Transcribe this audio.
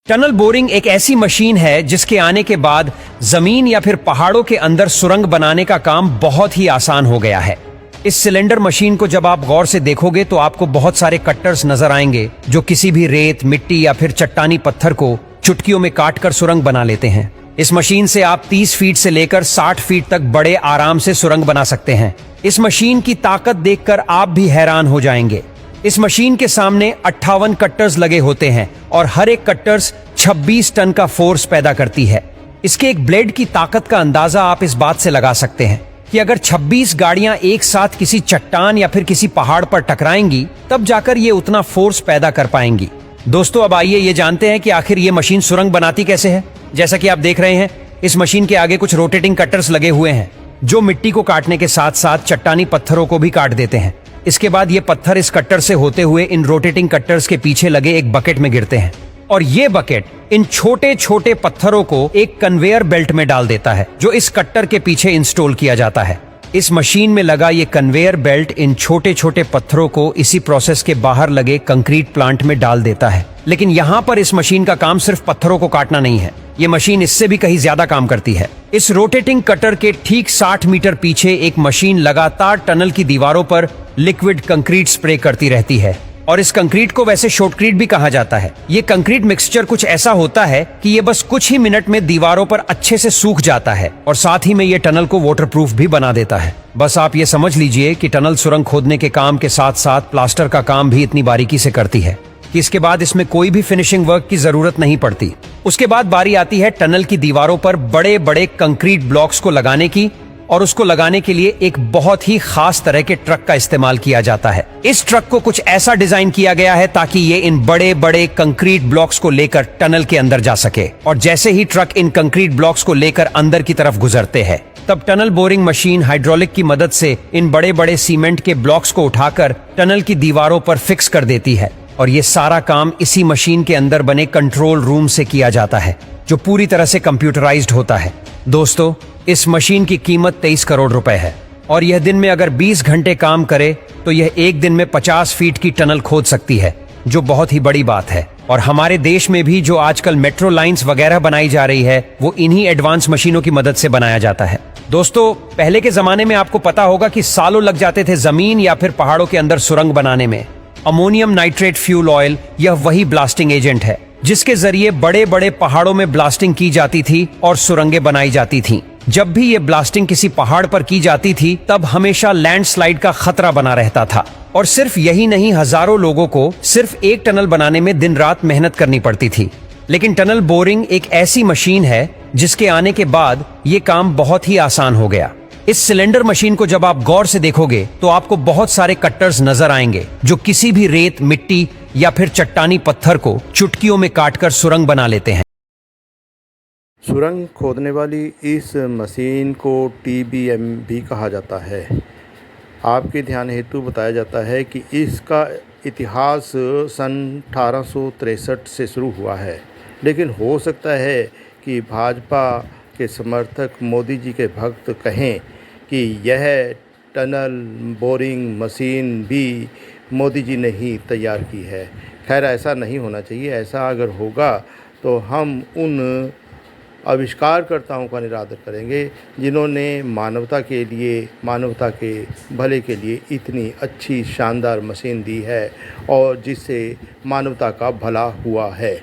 Tunnel boring एक ऐसी machine है जिसके आने के बाद जमीन या फिर पहाड़ों के अंदर सुरंग बनाने का काम बहुत ही आसान हो गया है। इस सिलेंडर मशीन को जब आप गौर से देखोगे तो आपको बहुत सारे कट्टर्स नजर आएंगे जो किसी भी रेत, मिट्टी या फिर चट्टानी पत्थर को चुटकियों में काटकर सुरंग बना लेते हैं। इस मशीन से आप 30 फीट से लेकर 60 फीट तक बड़े आराम से सुरंग बना सकते हैं। इस मशीन की ताकत देखकर आप भी हैरान हो जाएंगे। इस मशीन के सामने 58 कट्टर्स लगे होते हैं और हर एक कट्टर्स 26 टन का फोर्स पैदा करती है। इसके एक ब्लेड की ताकत का अंदाजा आप इस बात से लगा सकते हैं कि अगर 26 गाड़ियां एक साथ किसी चट्टान या फिर किसी पहाड़ पर टकराएंगी तब जाकर ये उतना फोर्स पैदा कर पाएंगी। दोस्तों, अब आइए ये जानते हैं कि आखिर ये मशीन सुरंग बनाती कैसे है। जैसा कि आप देख रहे हैं, इस मशीन के आगे कुछ रोटेटिंग कट्टर्स लगे हुए हैं जो मिट्टी को काटने के साथ साथ चट्टानी पत्थरों को भी काट देते हैं। इसके बाद ये पत्थर इस कट्टर से होते हुए इन रोटेटिंग कट्टर्स के पीछे लगे एक बकेट में गिरते हैं और ये बकेट इन छोटे छोटे पत्थरों को एक कन्वेयर बेल्ट में डाल देता है जो इस कट्टर के पीछे इंस्टॉल किया जाता है। इस मशीन में लगा ये कन्वेयर बेल्ट इन छोटे छोटे पत्थरों को इसी प्रोसेस के बाहर लगे कंक्रीट प्लांट में डाल देता है। लेकिन यहाँ पर इस मशीन का काम सिर्फ पत्थरों को काटना नहीं है, ये मशीन इससे भी कहीं ज्यादा काम करती है। इस रोटेटिंग कटर के ठीक 60 मीटर पीछे एक मशीन लगातार टनल की दीवारों पर लिक्विड कंक्रीट स्प्रे करती रहती है और इस कंक्रीट को वैसे शॉटक्रीट भी कहा जाता है। ये कंक्रीट मिक्सचर कुछ ऐसा होता है कि ये बस कुछ ही मिनट में दीवारों पर अच्छे से सूख जाता है और साथ ही में ये टनल को वाटरप्रूफ भी बना देता है। बस आप ये समझ लीजिए कि टनल सुरंग खोदने के काम के साथ साथ प्लास्टर का काम भी इतनी बारीकी से करती है कि इसके बाद इसमें कोई भी फिनिशिंग वर्क की जरूरत नहीं पड़ती। उसके बाद बारी आती है टनल की दीवारों पर बड़े बड़े कंक्रीट ब्लॉक्स को लगाने की और उसको लगाने के लिए एक बहुत ही खास तरह के ट्रक का इस्तेमाल किया जाता है। इस ट्रक को कुछ ऐसा डिजाइन किया गया है ताकि ये इन बड़े बड़े कंक्रीट ब्लॉक्स को लेकर टनल के अंदर जा सके और जैसे ही ट्रक इन कंक्रीट ब्लॉक्स को लेकर अंदर की तरफ गुजरते हैं तब टनल बोरिंग मशीन हाइड्रोलिक की मदद से इन बड़े बड़े सीमेंट के ब्लॉक्स को उठाकर टनल की दीवारों पर फिक्स कर देती है और ये सारा काम इसी मशीन के अंदर बने कंट्रोल रूम से किया जाता है जो पूरी तरह से कंप्यूटराइज्ड होता है। दोस्तों, इस मशीन की कीमत 23 करोड़ रुपए है और यह दिन में अगर 20 घंटे काम करे तो यह एक दिन में 50 फीट की टनल खोद सकती है, जो बहुत ही बड़ी बात है। और हमारे देश में भी जो आजकल मेट्रो लाइंस वगैरह बनाई जा रही है वो इन्हीं एडवांस मशीनों की मदद से बनाया जाता है। दोस्तों, पहले के जमाने में आपको पता होगा कि सालों लग जाते थे जमीन या फिर पहाड़ों के अंदर सुरंग बनाने में। अमोनियम नाइट्रेट फ्यूल ऑयल यह वही ब्लास्टिंग एजेंट है जिसके जरिए बड़े बड़े पहाड़ों में ब्लास्टिंग की जाती थी और सुरंगें बनाई जाती थीं। जब भी ये ब्लास्टिंग किसी पहाड़ पर की जाती थी तब हमेशा लैंडस्लाइड का खतरा बना रहता था और सिर्फ यही नहीं, हजारों लोगों को सिर्फ एक टनल बनाने में दिन रात मेहनत करनी पड़ती थी। लेकिन टनल बोरिंग एक ऐसी मशीन है जिसके आने के बाद ये काम बहुत ही आसान हो गया। इस सिलेंडर मशीन को जब आप गौर से देखोगे तो आपको बहुत सारे कट्टर्स नजर आएंगे जो किसी भी रेत, मिट्टी या फिर चट्टानी पत्थर को चुटकियों में काटकर सुरंग बना लेते हैं। सुरंग खोदने वाली इस मशीन को TBM भी कहा जाता है। आपके ध्यान हेतु बताया जाता है कि इसका इतिहास सन 1863 से शुरू हुआ है, लेकिन हो सकता है कि भाजपा के समर्थक मोदी जी के भक्त कहें कि यह टनल बोरिंग मशीन भी मोदी जी ने ही तैयार की है। खैर, ऐसा नहीं होना चाहिए। ऐसा अगर होगा तो हम उन आविष्कारकर्ताओं का निरादर करेंगे जिन्होंने मानवता के लिए, मानवता के भले के लिए इतनी अच्छी शानदार मशीन दी है और जिससे मानवता का भला हुआ है।